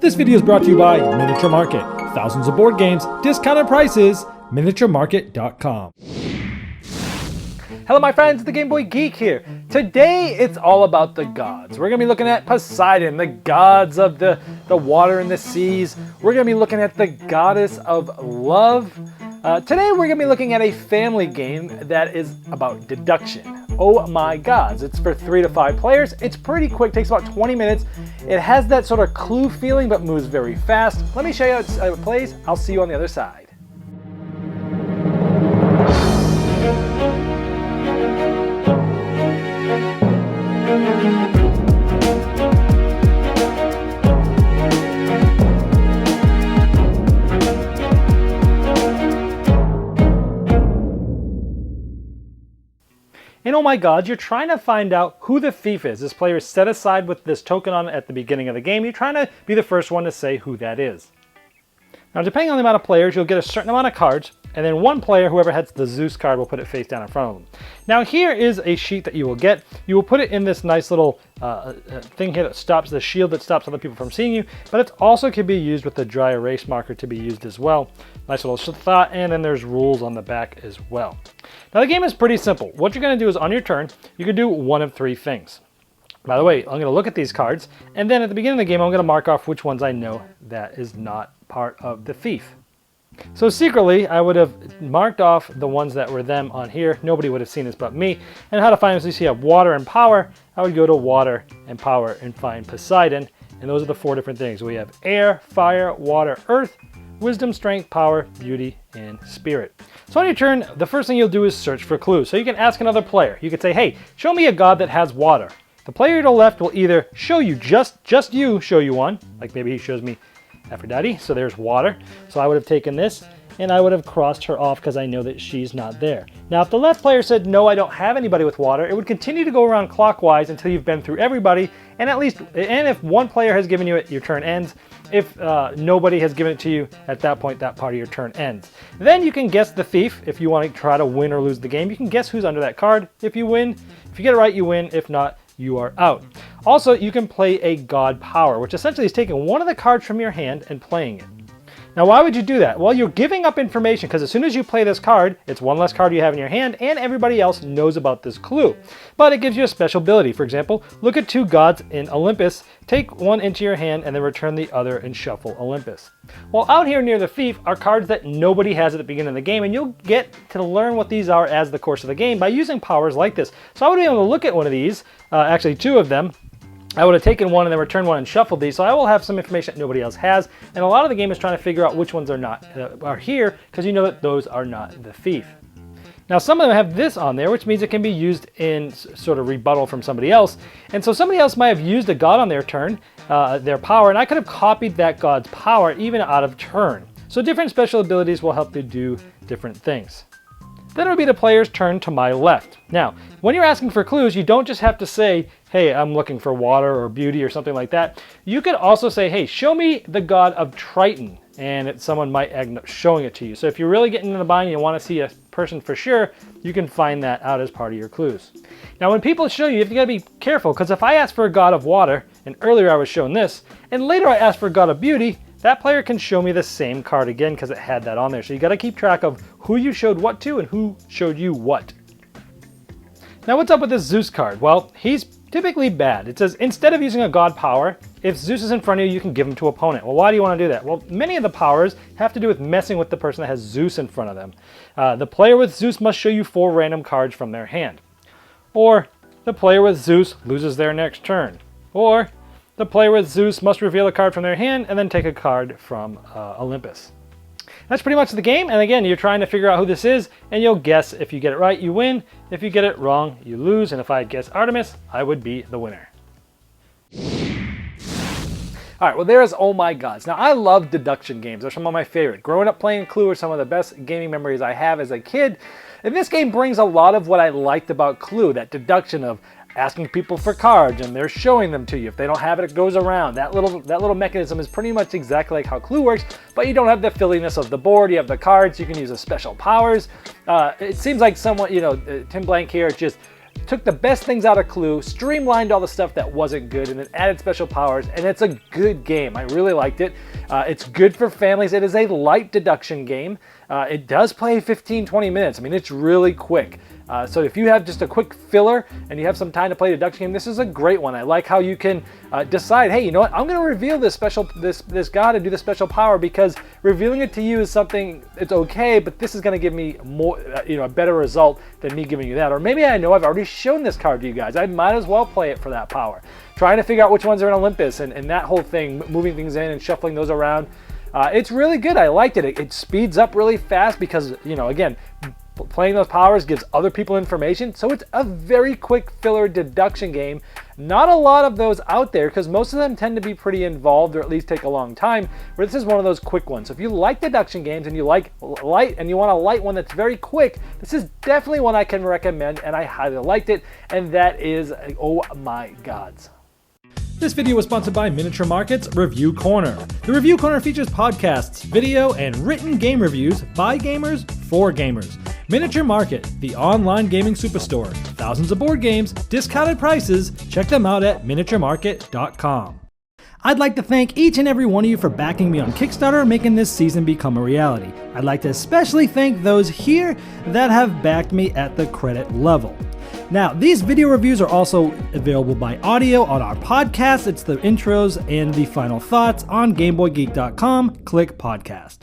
This video is brought to you by Miniature Market. Thousands of board games, discounted prices, miniaturemarket.com. Hello my friends, the Game Boy Geek here. Today it's all about the gods. We're going to be looking at Poseidon, the gods of the water and the seas. We're going to be looking at the goddess of love. Today we're going to be looking at a family game that is about deduction. Oh my gods, it's for 3 to 5 players. It's pretty quick, takes about 20 minutes. It has that sort of clue feeling but moves very fast. Let me show you how it plays. I'll see you on the other side. And oh my god, you're trying to find out who the thief is. This player is set aside with this token on it at the beginning of the game. You're trying to be the first one to say who that is. Now, depending on the amount of players, you'll get a certain amount of cards, and then one player, whoever has the Zeus card, will put it face down in front of them. Now, here is a sheet that you will get. You will put it in this nice little thing here that stops the shield that stops other people from seeing you, but it also can be used with the dry erase marker to be used as well. Nice little thought, and then there's rules on the back as well. Now, the game is pretty simple. What you're going to do is on your turn, you can do one of 3 things. By the way, I'm going to look at these cards, and then at the beginning of the game, I'm going to mark off which ones I know that is not part of the thief. So secretly, I would have marked off the ones that were them on here. Nobody would have seen this but me. And how to find them is you see you have water and power. I would go to water and power and find Poseidon. And those are the 4 different things. We have air, fire, water, earth, wisdom, strength, power, beauty, and spirit. So on your turn, the first thing you'll do is search for clues. So you can ask another player. You could say, hey, show me a god that has water. The player to the left will either show you, just show you one. Like maybe he shows me Aphrodite, so there's water. So I would have taken this and I would have crossed her off because I know that she's not there. Now, if the left player said, no, I don't have anybody with water, it would continue to go around clockwise until you've been through everybody. And if one player has given you it, your turn ends. If nobody has given it to you, at that point, that part of your turn ends. Then you can guess the thief. If you want to try to win or lose the game, you can guess who's under that card. If you win, if you get it right, you win. If not, you are out. Also, you can play a god power, which essentially is taking one of the cards from your hand and playing it. Now, why would you do that? Well, you're giving up information because as soon as you play this card, it's one less card you have in your hand and everybody else knows about this clue. But it gives you a special ability. For example, look at 2 gods in Olympus, take one into your hand and then return the other and shuffle Olympus. Well, out here near the thief are cards that nobody has at the beginning of the game, and you'll get to learn what these are as the course of the game by using powers like this. So I would be able to look at one of these, actually 2 of them. I would have taken one and then returned one and shuffled these, so I will have some information that nobody else has. And a lot of the game is trying to figure out which ones are here, because you know that those are not the thief. Now, some of them have this on there, which means it can be used in sort of rebuttal from somebody else. And so somebody else might have used a god on their turn, their power, and I could have copied that god's power even out of turn. So different special abilities will help you do different things. Then it would be the player's turn to my left. Now, when you're asking for clues, you don't just have to say, hey, I'm looking for water or beauty or something like that. You could also say, hey, show me the god of Triton, and someone might end up showing it to you. So if you're really getting in the bind and you want to see a person for sure, you can find that out as part of your clues. Now, when people show you, you've got to be careful, because if I ask for a god of water, and earlier I was shown this, and later I asked for a god of beauty, that player can show me the same card again because it had that on there. So you got to keep track of who you showed what to and who showed you what. Now, what's up with this Zeus card? Well, he's typically bad. It says instead of using a god power, if Zeus is in front of you, you can give him to opponent. Well, why do you want to do that? Well, many of the powers have to do with messing with the person that has Zeus in front of them. The player with Zeus must show you 4 random cards from their hand. Or the player with Zeus loses their next turn. Or the player with Zeus must reveal a card from their hand and then take a card from Olympus. That's pretty much the game. And again, you're trying to figure out who this is, and you'll guess. If you get it right, you win. If you get it wrong, you lose. And if I guess Artemis, I would be the winner. All right, well, there's Oh My Gods. Now, I love deduction games. They're some of my favorite. Growing up playing Clue are some of the best gaming memories I have as a kid. And this game brings a lot of what I liked about Clue, that deduction of asking people for cards and they're showing them to you. If they don't have it, it goes around. That little mechanism is pretty much exactly like how Clue works, but you don't have the filliness of the board. You have the cards. You can use the special powers. It seems like someone, Tim Blank here just took the best things out of Clue, streamlined all the stuff that wasn't good, and then added special powers, and it's a good game. I really liked it. It's good for families. It is a light deduction game. It does play 15-20 minutes. I mean, it's really quick. So if you have just a quick filler and you have some time to play a deduction game, this is a great one. I like how you can decide, hey, you know what? I'm going to reveal this god and do the special power, because revealing it to you is something, it's okay, but this is going to give me more, a better result than me giving you that. Or maybe I know I've already shown this card to you guys. I might as well play it for that power. Trying to figure out which ones are in Olympus and that whole thing, moving things in and shuffling those around. It's really good. I liked it. It speeds up really fast because, again, playing those powers gives other people information. So it's a very quick filler deduction game. Not a lot of those out there because most of them tend to be pretty involved or at least take a long time, where this is one of those quick ones. So if you like deduction games and you like light and you want a light one that's very quick, this is definitely one I can recommend, and I highly liked it. And that is Oh My Gods. This video was sponsored by Miniature Market's Review Corner. The Review Corner features podcasts, video, and written game reviews by gamers for gamers. Miniature Market, the online gaming superstore. Thousands of board games, discounted prices. Check them out at miniaturemarket.com. I'd like to thank each and every one of you for backing me on Kickstarter and making this season become a reality. I'd like to especially thank those here that have backed me at the credit level. Now, these video reviews are also available by audio on our podcast. It's the intros and the final thoughts on GameBoyGeek.com. Click podcast.